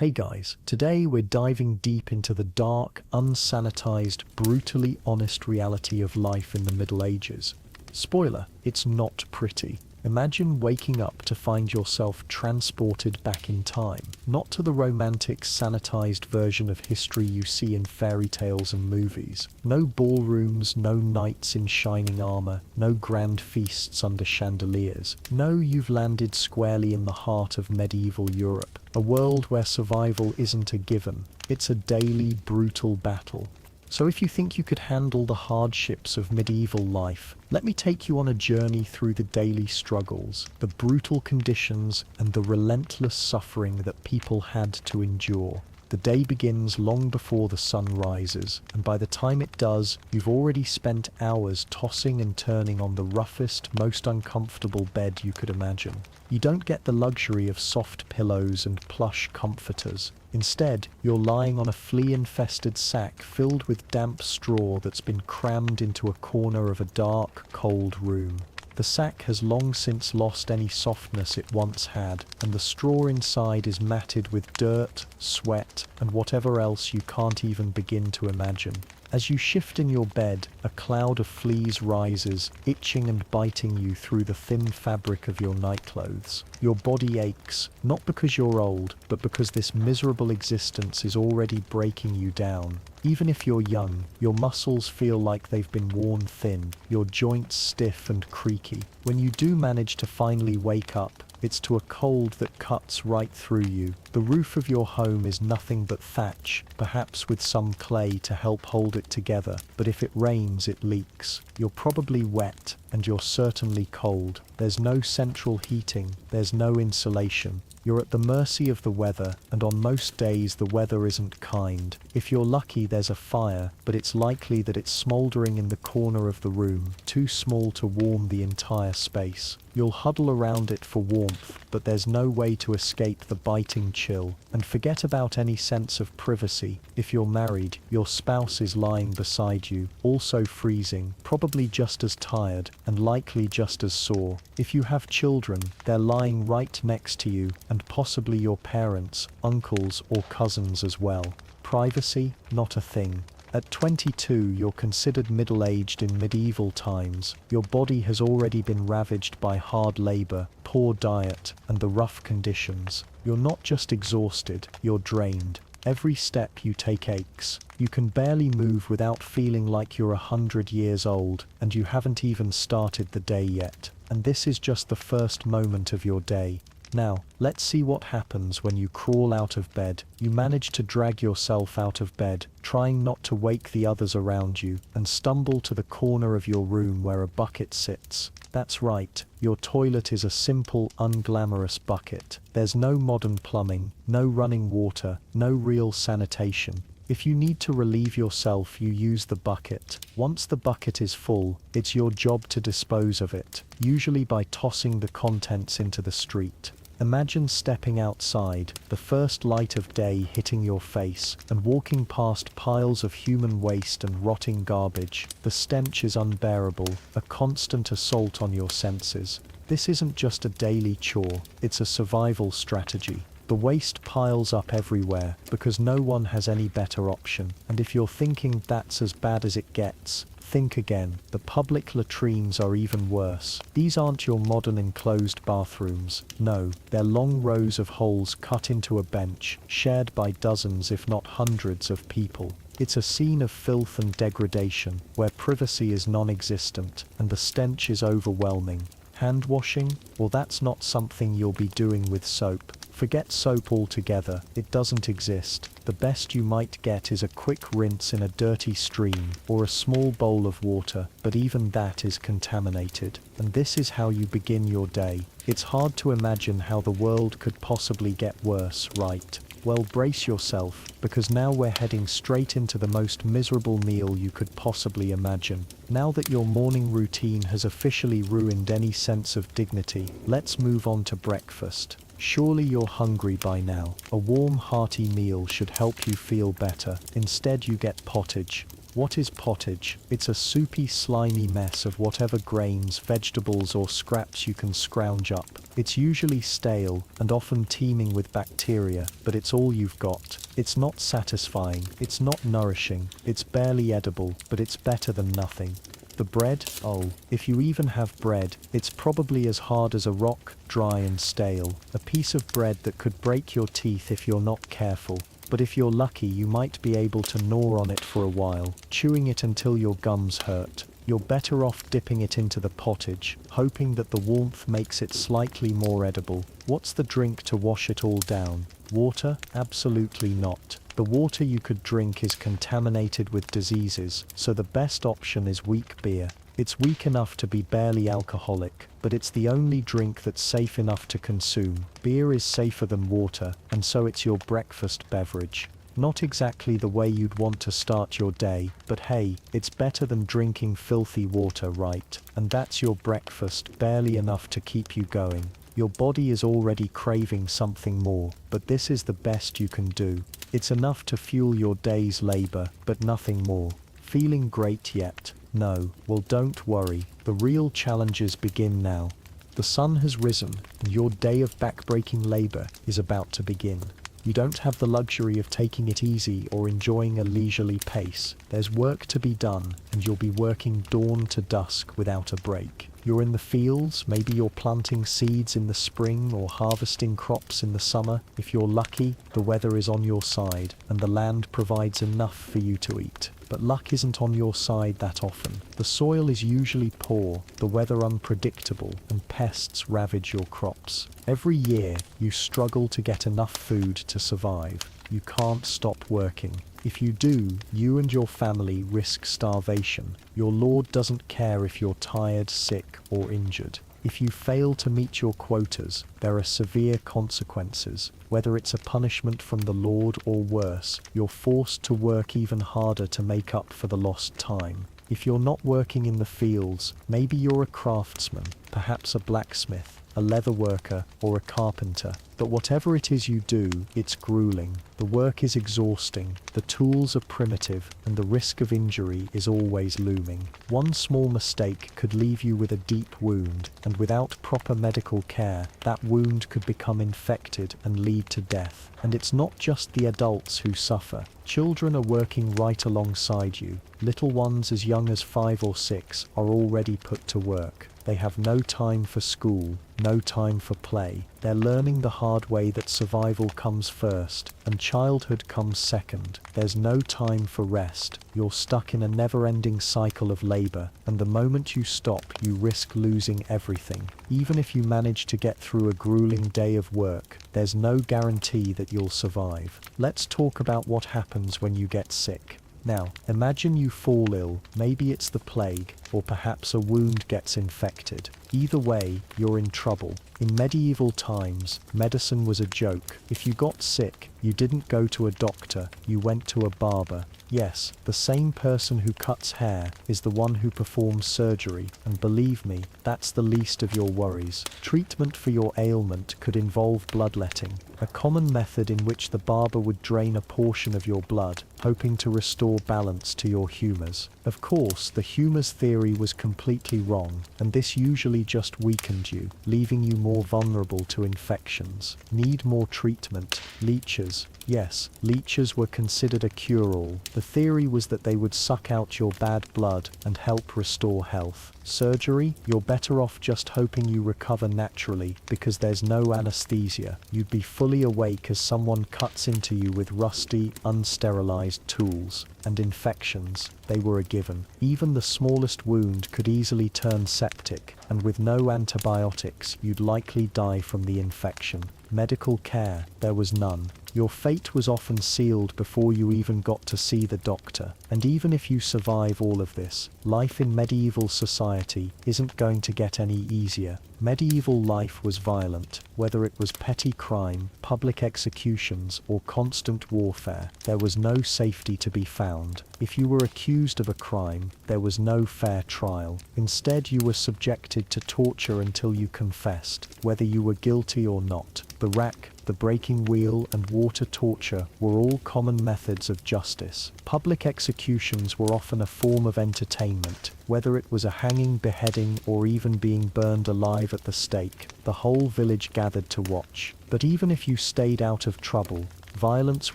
Hey guys, today we're diving deep into the dark, unsanitized, brutally honest reality of life in the Middle Ages. Spoiler, it's not pretty. Imagine waking up to find yourself transported back in time, not to the romantic, sanitized version of history you see in fairy tales and movies. No ballrooms, no knights in shining armor, no grand feasts under chandeliers. No, you've landed squarely in the heart of medieval Europe, a world where survival isn't a given, it's a daily, brutal battle. So if you think you could handle the hardships of medieval life, let me take you on a journey through the daily struggles, the brutal conditions, and the relentless suffering that people had to endure. The day begins long before the sun rises, and by the time it does, you've already spent hours tossing and turning on the roughest, most uncomfortable bed you could imagine. You don't get the luxury of soft pillows and plush comforters. Instead, you're lying on a flea-infested sack filled with damp straw that's been crammed into a corner of a dark, cold room. The sack has long since lost any softness it once had, and the straw inside is matted with dirt, sweat, and whatever else you can't even begin to imagine. As you shift in your bed, a cloud of fleas rises, itching and biting you through the thin fabric of your nightclothes. Your body aches, not because you're old, but because this miserable existence is already breaking you down. Even if you're young, your muscles feel like they've been worn thin, your joints stiff and creaky. When you do manage to finally wake up, it's to a cold that cuts right through you. The roof of your home is nothing but thatch, perhaps with some clay to help hold it together, but if it rains, it leaks. You're probably wet, and you're certainly cold. There's no central heating, there's no insulation. You're at the mercy of the weather, and on most days the weather isn't kind. If you're lucky, there's a fire, but it's likely that it's smoldering in the corner of the room, too small to warm the entire space. You'll huddle around it for warmth, but there's no way to escape the biting chill. And forget about any sense of privacy. If you're married, your spouse is lying beside you, also freezing, probably just as tired, and likely just as sore. If you have children, they're lying right next to you, and possibly your parents, uncles, or cousins as well. Privacy? Not a thing. At 22, you're considered middle-aged in medieval times. Your body has already been ravaged by hard labor, poor diet, and the rough conditions. You're not just exhausted, you're drained. Every step you take aches. You can barely move without feeling like you're 100 years old, and you haven't even started the day yet. And this is just the first moment of your day. Now, let's see what happens when you crawl out of bed. You manage to drag yourself out of bed, trying not to wake the others around you, and stumble to the corner of your room where a bucket sits. That's right, your toilet is a simple, unglamorous bucket. There's no modern plumbing, no running water, no real sanitation. If you need to relieve yourself, you use the bucket. Once the bucket is full, it's your job to dispose of it, usually by tossing the contents into the street. Imagine stepping outside, the first light of day hitting your face, and walking past piles of human waste and rotting garbage. The stench is unbearable, a constant assault on your senses. This isn't just a daily chore, it's a survival strategy. The waste piles up everywhere because no one has any better option. And if you're thinking that's as bad as it gets, think again. The public latrines are even worse. These aren't your modern enclosed bathrooms. No, they're long rows of holes cut into a bench, shared by dozens if not hundreds of people. It's a scene of filth and degradation, where privacy is non-existent, and the stench is overwhelming. Hand washing? Well, that's not something you'll be doing with soap. Forget soap altogether, it doesn't exist. The best you might get is a quick rinse in a dirty stream, or a small bowl of water, but even that is contaminated. And this is how you begin your day. It's hard to imagine how the world could possibly get worse, right? Well, brace yourself, because now we're heading straight into the most miserable meal you could possibly imagine. Now that your morning routine has officially ruined any sense of dignity, let's move on to breakfast. Surely you're hungry by now. A warm, hearty meal should help you feel better. Instead, you get pottage. What is pottage? It's a soupy, slimy mess of whatever grains, vegetables or scraps you can scrounge up. It's usually stale and often teeming with bacteria, but it's all you've got. It's not satisfying, it's not nourishing, it's barely edible, but it's better than nothing. The bread? Oh, if you even have bread, it's probably as hard as a rock, dry and stale. A piece of bread that could break your teeth if you're not careful. But if you're lucky, you might be able to gnaw on it for a while, chewing it until your gums hurt. You're better off dipping it into the pottage, hoping that the warmth makes it slightly more edible. What's the drink to wash it all down? Water? Absolutely not. The water you could drink is contaminated with diseases, so the best option is weak beer. It's weak enough to be barely alcoholic, but it's the only drink that's safe enough to consume. Beer is safer than water, and so it's your breakfast beverage. Not exactly the way you'd want to start your day, but hey, it's better than drinking filthy water, right? And that's your breakfast, barely enough to keep you going. Your body is already craving something more, but this is the best you can do. It's enough to fuel your day's labor, but nothing more. Feeling great yet? No. Well, don't worry. The real challenges begin now. The sun has risen, and your day of backbreaking labor is about to begin. You don't have the luxury of taking it easy or enjoying a leisurely pace. There's work to be done, and you'll be working dawn to dusk without a break. You're in the fields, maybe you're planting seeds in the spring or harvesting crops in the summer. If you're lucky, the weather is on your side, and the land provides enough for you to eat. But luck isn't on your side that often. The soil is usually poor, the weather unpredictable, and pests ravage your crops. Every year, you struggle to get enough food to survive. You can't stop working. If you do, you and your family risk starvation. Your Lord doesn't care if you're tired, sick, or injured. If you fail to meet your quotas, there are severe consequences. Whether it's a punishment from the Lord or worse, you're forced to work even harder to make up for the lost time. If you're not working in the fields, maybe you're a craftsman, perhaps a blacksmith, a leather worker, or a carpenter. But whatever it is you do, it's grueling. The work is exhausting, the tools are primitive, and the risk of injury is always looming. One small mistake could leave you with a deep wound, and without proper medical care, that wound could become infected and lead to death. And it's not just the adults who suffer. Children are working right alongside you. Little ones as young as 5 or 6 are already put to work. They have no time for school, no time for play. They're learning the hard way that survival comes first, and childhood comes second. There's no time for rest. You're stuck in a never-ending cycle of labor, and the moment you stop, you risk losing everything. Even if you manage to get through a grueling day of work, there's no guarantee that you'll survive. Let's talk about what happens when you get sick. Now, imagine you fall ill. Maybe it's the plague, or perhaps a wound gets infected. Either way, you're in trouble. In medieval times, medicine was a joke. If you got sick, you didn't go to a doctor, you went to a barber. Yes, the same person who cuts hair is the one who performs surgery, and believe me, that's the least of your worries. Treatment for your ailment could involve bloodletting, a common method in which the barber would drain a portion of your blood, hoping to restore balance to your humors. Of course, the humors theory was completely wrong, and this usually just weakened you, leaving you more vulnerable to infections. Need more treatment. Leeches. Yes, leeches were considered a cure-all. The theory was that they would suck out your bad blood and help restore health. Surgery? You're better off just hoping you recover naturally, because there's no anesthesia. You'd be fully awake as someone cuts into you with rusty, unsterilized tools. And infections, they were a given. Even the smallest wound could easily turn septic, and with no antibiotics, you'd likely die from the infection. Medical care, there was none. Your fate was often sealed before you even got to see the doctor. And even if you survive all of this, life in medieval society isn't going to get any easier. Medieval life was violent. Whether it was petty crime, public executions, or constant warfare, there was no safety to be found. If you were accused of a crime, there was no fair trial. Instead, you were subjected to torture until you confessed, whether you were guilty or not. The rack, the breaking wheel, and water torture were all common methods of justice. Public executions were often a form of entertainment, whether it was a hanging, beheading, or even being burned alive at the stake. The whole village gathered to watch. But even if you stayed out of trouble, violence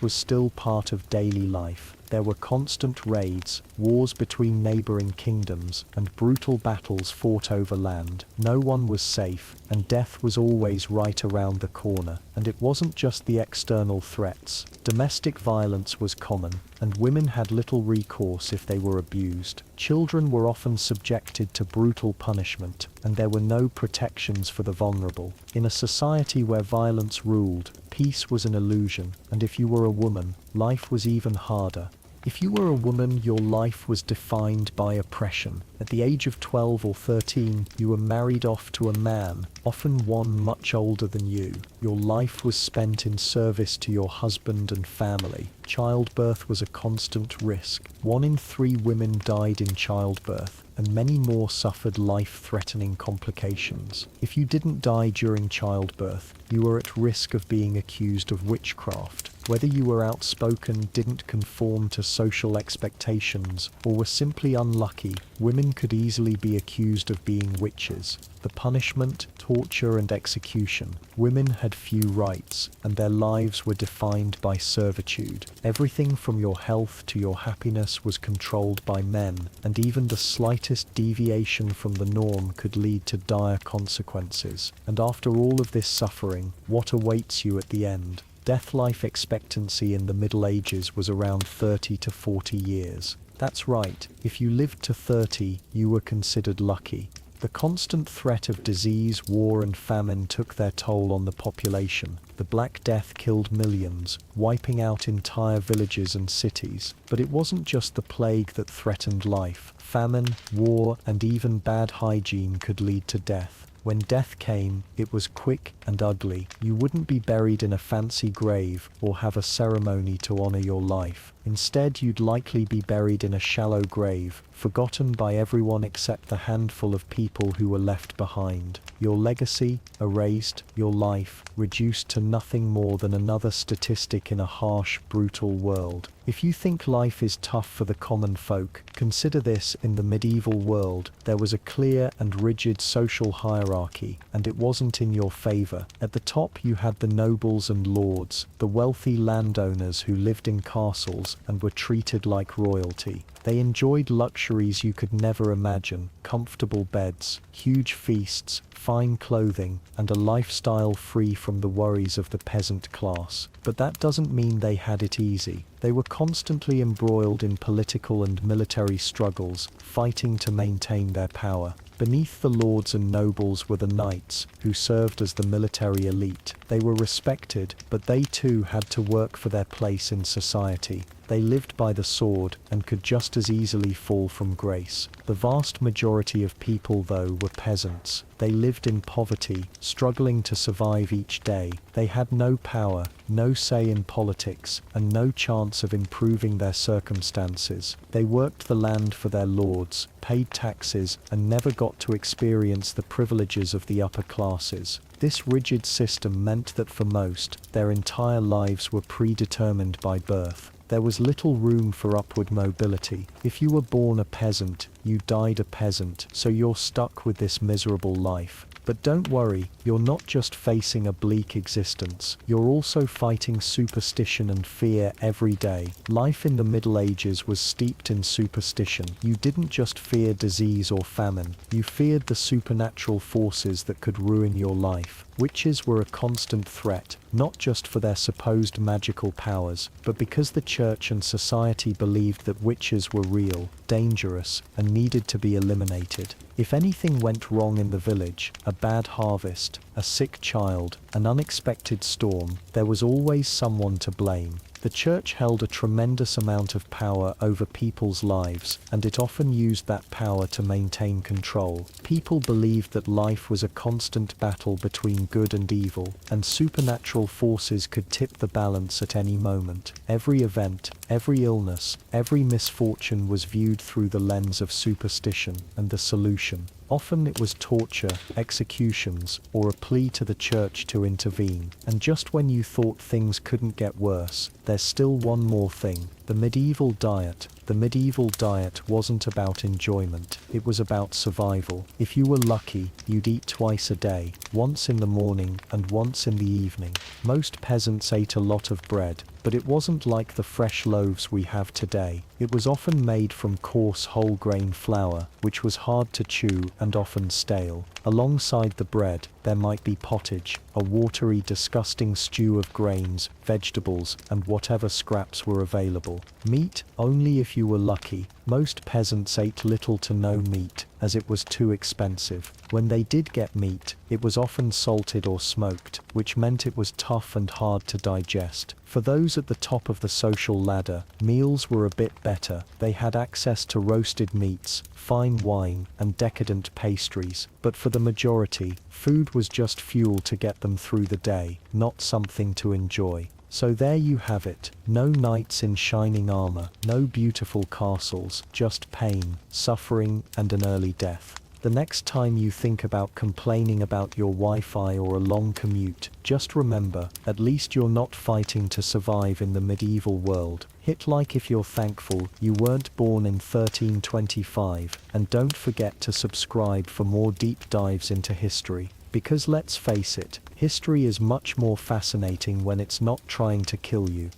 was still part of daily life. There were constant raids, wars between neighboring kingdoms, and brutal battles fought over land. No one was safe, and death was always right around the corner. And it wasn't just the external threats. Domestic violence was common, and women had little recourse if they were abused. Children were often subjected to brutal punishment, and there were no protections for the vulnerable. In a society where violence ruled, peace was an illusion, and if you were a woman, life was even harder. If you were a woman, your life was defined by oppression. At the age of 12 or 13, you were married off to a man, often one much older than you. Your life was spent in service to your husband and family. Childbirth was a constant risk. 1 in 3 women died in childbirth, and many more suffered life-threatening complications. If you didn't die during childbirth, you were at risk of being accused of witchcraft. Whether you were outspoken, didn't conform to social expectations, or were simply unlucky, women could easily be accused of being witches. The punishment, torture, and execution. Women had few rights, and their lives were defined by servitude. Everything from your health to your happiness was controlled by men, and even the slightest deviation from the norm could lead to dire consequences. And after all of this suffering, what awaits you at the end? Death life expectancy in the Middle Ages was around 30 to 40 years. That's right, if you lived to 30, you were considered lucky. The constant threat of disease, war, and famine took their toll on the population. The Black Death killed millions, wiping out entire villages and cities. But it wasn't just the plague that threatened life. Famine, war, and even bad hygiene could lead to death. When death came, it was quick and ugly. You wouldn't be buried in a fancy grave or have a ceremony to honor your life. Instead, you'd likely be buried in a shallow grave, forgotten by everyone except the handful of people who were left behind. Your legacy, erased, your life, reduced to nothing more than another statistic in a harsh, brutal world. If you think life is tough for the common folk, consider this: in the medieval world, there was a clear and rigid social hierarchy, and it wasn't in your favor. At the top you had the nobles and lords, the wealthy landowners who lived in castles and were treated like royalty. They enjoyed luxuries you could never imagine: comfortable beds, huge feasts, fine clothing, and a lifestyle free from the worries of the peasant class. But that doesn't mean they had it easy. They were constantly embroiled in political and military struggles, fighting to maintain their power. Beneath the lords and nobles were the knights, who served as the military elite. They were respected, but they too had to work for their place in society. They lived by the sword, and could just as easily fall from grace. The vast majority of people, though, were peasants. They lived in poverty, struggling to survive each day. They had no power, no say in politics, and no chance of improving their circumstances. They worked the land for their lords, paid taxes, and never got to experience the privileges of the upper classes. This rigid system meant that for most, their entire lives were predetermined by birth. There was little room for upward mobility. If you were born a peasant, you died a peasant, so you're stuck with this miserable life. But don't worry, you're not just facing a bleak existence, you're also fighting superstition and fear every day. Life in the Middle Ages was steeped in superstition. You didn't just fear disease or famine, you feared the supernatural forces that could ruin your life. Witches were a constant threat, not just for their supposed magical powers, but because the church and society believed that witches were real, dangerous, and needed to be eliminated. If anything went wrong in the village, a bad harvest, a sick child, an unexpected storm, there was always someone to blame. The church held a tremendous amount of power over people's lives, and it often used that power to maintain control. People believed that life was a constant battle between good and evil, and supernatural forces could tip the balance at any moment. Every event, every illness, every misfortune was viewed through the lens of superstition, and the solution: Often it was torture, executions, or a plea to the church to intervene. And just when you thought things couldn't get worse, there's still one more thing. The medieval diet. The medieval diet wasn't about enjoyment, it was about survival. If you were lucky, you'd eat twice a day, once in the morning and once in the evening. Most peasants ate a lot of bread, but it wasn't like the fresh loaves we have today. It was often made from coarse whole grain flour, which was hard to chew and often stale. Alongside the bread, there might be pottage, a watery, disgusting stew of grains, vegetables, and whatever scraps were available. Meat, only if you were lucky. Most peasants ate little to no meat, as it was too expensive. When they did get meat, it was often salted or smoked, which meant it was tough and hard to digest. For those at the top of the social ladder, meals were a bit better. They had access to roasted meats, fine wine, and decadent pastries. But for the majority, food was just fuel to get them through the day, not something to enjoy. So there you have it. No knights in shining armor, no beautiful castles, just pain, suffering, and an early death. The next time you think about complaining about your Wi-Fi or a long commute, just remember, at least you're not fighting to survive in the medieval world. Hit like if you're thankful you weren't born in 1325, and don't forget to subscribe for more deep dives into history. Because let's face it, history is much more fascinating when it's not trying to kill you.